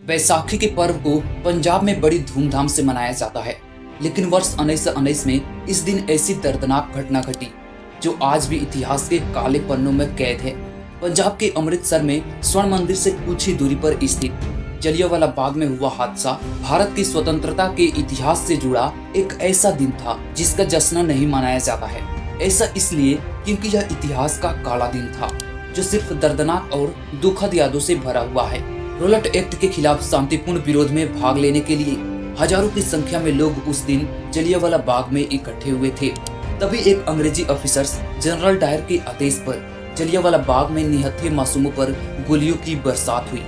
बैसाखी के पर्व को पंजाब में बड़ी धूमधाम से मनाया जाता है, लेकिन वर्ष 1919 में इस दिन ऐसी दर्दनाक घटना घटी जो आज भी इतिहास के काले पन्नों में कैद है। पंजाब के अमृतसर में स्वर्ण मंदिर से कुछ ही दूरी पर स्थित जलियांवाला बाग में हुआ हादसा भारत की स्वतंत्रता के इतिहास से जुड़ा एक ऐसा दिन था जिसका जश्न नहीं मनाया जाता है। ऐसा इसलिए क्योंकि यह इतिहास का काला दिन था जो सिर्फ दर्दनाक और दुखद यादों से भरा हुआ है। रोलट एक्ट के खिलाफ शांतिपूर्ण विरोध में भाग लेने के लिए हजारों की संख्या में लोग उस दिन जलियांवाला बाग में इकट्ठे हुए थे। तभी एक अंग्रेजी अफसर जनरल डायर के आदेश पर जलियांवाला बाग में निहत्थे मासूमों पर गोलियों की बरसात हुई।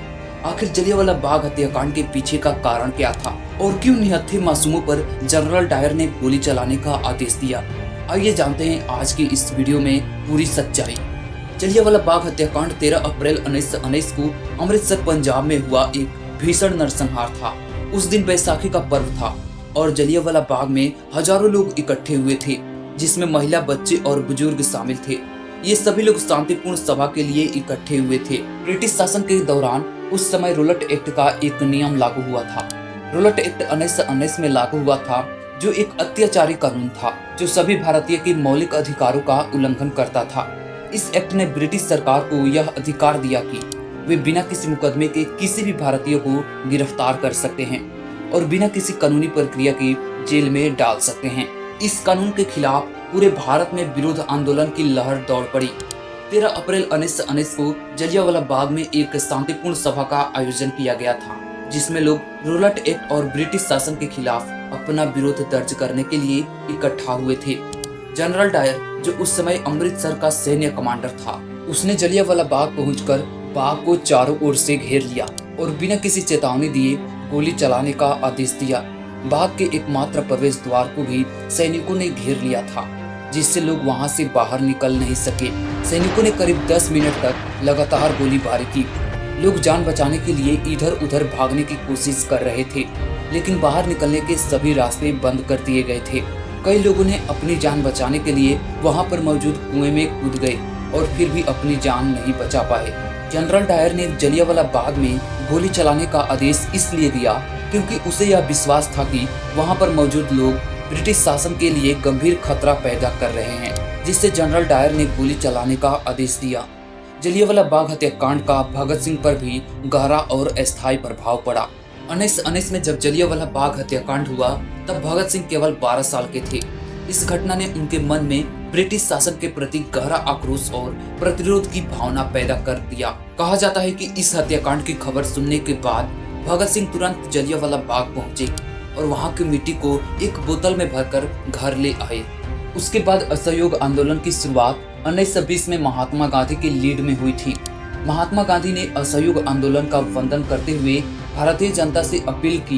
आखिर जलियांवाला बाग हत्याकांड के पीछे का कारण क्या था और क्यों निहत्थे मासूमों पर जनरल डायर ने गोली चलाने का आदेश दिया? आइए जानते हैं आज की इस वीडियो में पूरी सच्चाई। जलियांवाला बाग हत्याकांड 13 अप्रैल 1919 को अमृतसर पंजाब में हुआ एक भीषण नरसंहार था। उस दिन बैसाखी का पर्व था और जलियांवाला बाग में हजारों लोग इकट्ठे हुए थे, जिसमें महिला, बच्चे और बुजुर्ग शामिल थे। ये सभी लोग शांतिपूर्ण सभा के लिए इकट्ठे हुए थे। ब्रिटिश शासन के दौरान उस समय रोलट एक्ट का एक नियम लागू हुआ था। रोलट एक्ट 1919 में लागू हुआ था, जो एक अत्याचारी कानून था जो सभी भारतीय के मौलिक अधिकारों का उल्लंघन करता था। इस एक्ट ने ब्रिटिश सरकार को यह अधिकार दिया कि वे बिना किसी मुकदमे के किसी भी भारतीय को गिरफ्तार कर सकते हैं और बिना किसी कानूनी प्रक्रिया के जेल में डाल सकते हैं। इस कानून के खिलाफ पूरे भारत में विरोध आंदोलन की लहर दौड़ पड़ी। 13 अप्रैल 1919 को जलियांवाला बाग में एक शांतिपूर्ण सभा का आयोजन किया गया था, जिसमें लोग रोलट एक्ट और ब्रिटिश शासन के खिलाफ अपना विरोध दर्ज करने के लिए इकट्ठा हुए थे। जनरल डायर, जो उस समय अमृतसर का सैन्य कमांडर था, उसने जलियांवाला बाग पहुंचकर बाग को चारों ओर से घेर लिया और बिना किसी चेतावनी दिए गोली चलाने का आदेश दिया। बाग के एकमात्र प्रवेश द्वार को भी सैनिकों ने घेर लिया था, जिससे लोग वहां से बाहर निकल नहीं सके। सैनिकों ने करीब 10 मिनट तक लगातार गोलीबारी की। लोग जान बचाने के लिए इधर उधर भागने की कोशिश कर रहे थे, लेकिन बाहर निकलने के सभी रास्ते बंद कर दिए गए थे। कई लोगों ने अपनी जान बचाने के लिए वहां पर मौजूद कुएं में कूद गए और फिर भी अपनी जान नहीं बचा पाए। जनरल डायर ने जलियांवाला बाग में गोली चलाने का आदेश इसलिए दिया क्योंकि उसे यह विश्वास था कि वहां पर मौजूद लोग ब्रिटिश शासन के लिए गंभीर खतरा पैदा कर रहे हैं, जिससे जनरल डायर ने गोली चलाने का आदेश दिया। जलियांवाला बाग हत्याकांड का भगत सिंह पर भी गहरा और अस्थायी प्रभाव पड़ा। 1919 में जब जलियांवाला बाग हत्याकांड हुआ तब भगत सिंह केवल 12 साल के थे। इस घटना ने उनके मन में ब्रिटिश शासन के प्रति गहरा आक्रोश और प्रतिरोध की भावना पैदा कर दिया। कहा जाता है कि इस हत्याकांड की खबर सुनने के बाद भगत सिंह तुरंत जलियांवाला बाग पहुंचे और वहां की मिट्टी को एक बोतल में भरकर घर ले आए। उसके बाद असहयोग आंदोलन की शुरुआत 1920 में महात्मा गांधी की लीड में हुई थी। महात्मा गांधी ने असहयोग आंदोलन का वंदन करते हुए भारतीय जनता से अपील की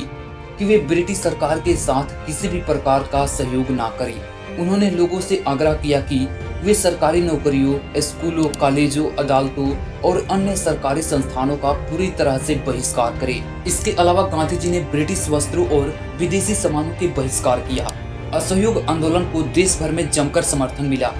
कि वे ब्रिटिश सरकार के साथ किसी भी प्रकार का सहयोग ना करें। उन्होंने लोगों से आग्रह किया कि वे सरकारी नौकरियों, स्कूलों, कॉलेजों, अदालतों और अन्य सरकारी संस्थानों का पूरी तरह से बहिष्कार करें। इसके अलावा गांधी जी ने ब्रिटिश वस्त्रों और विदेशी सामानों के बहिष्कार किया। असहयोग आंदोलन को देश भर में जमकर समर्थन मिला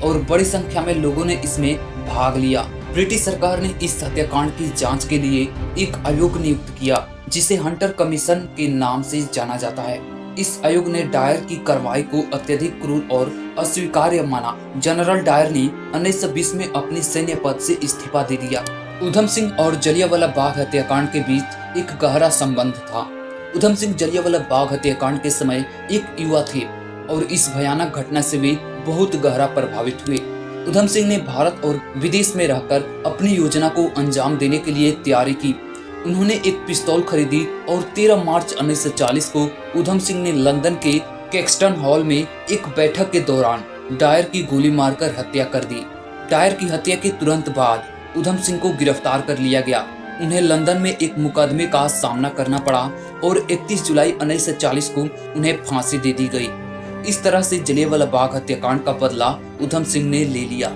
और बड़ी संख्या में लोगों ने इसमें भाग लिया। ब्रिटिश सरकार ने इस हत्याकांड की जांच के लिए एक आयोग नियुक्त किया, जिसे हंटर कमीशन के नाम से जाना जाता है। इस आयोग ने डायर की कार्रवाई को अत्यधिक क्रूर और अस्वीकार्य माना। जनरल डायर ने 1920 में अपने सैन्य पद से इस्तीफा दे दिया। उधम सिंह और जलियांवाला बाग हत्याकांड के बीच एक गहरा संबंध था। उधम सिंह जलियांवाला बाग हत्याकांड के समय एक युवा थे और इस भयानक घटना से वे बहुत गहरा प्रभावित हुए। उधम सिंह ने भारत और विदेश में रहकर अपनी योजना को अंजाम देने के लिए तैयारी की। उन्होंने एक पिस्तौल खरीदी और 13 मार्च 1940 को उधम सिंह ने लंदन के कैक्सटन हॉल में एक बैठक के दौरान डायर की गोली मारकर हत्या कर दी। डायर की हत्या के तुरंत बाद उधम सिंह को गिरफ्तार कर लिया गया। उन्हें लंदन में एक मुकदमे का सामना करना पड़ा और 31 जुलाई 1940 को उन्हें फांसी दे दी गई। इस तरह से जलियांवाला बाग हत्याकांड का बदला उधम सिंह ने ले लिया।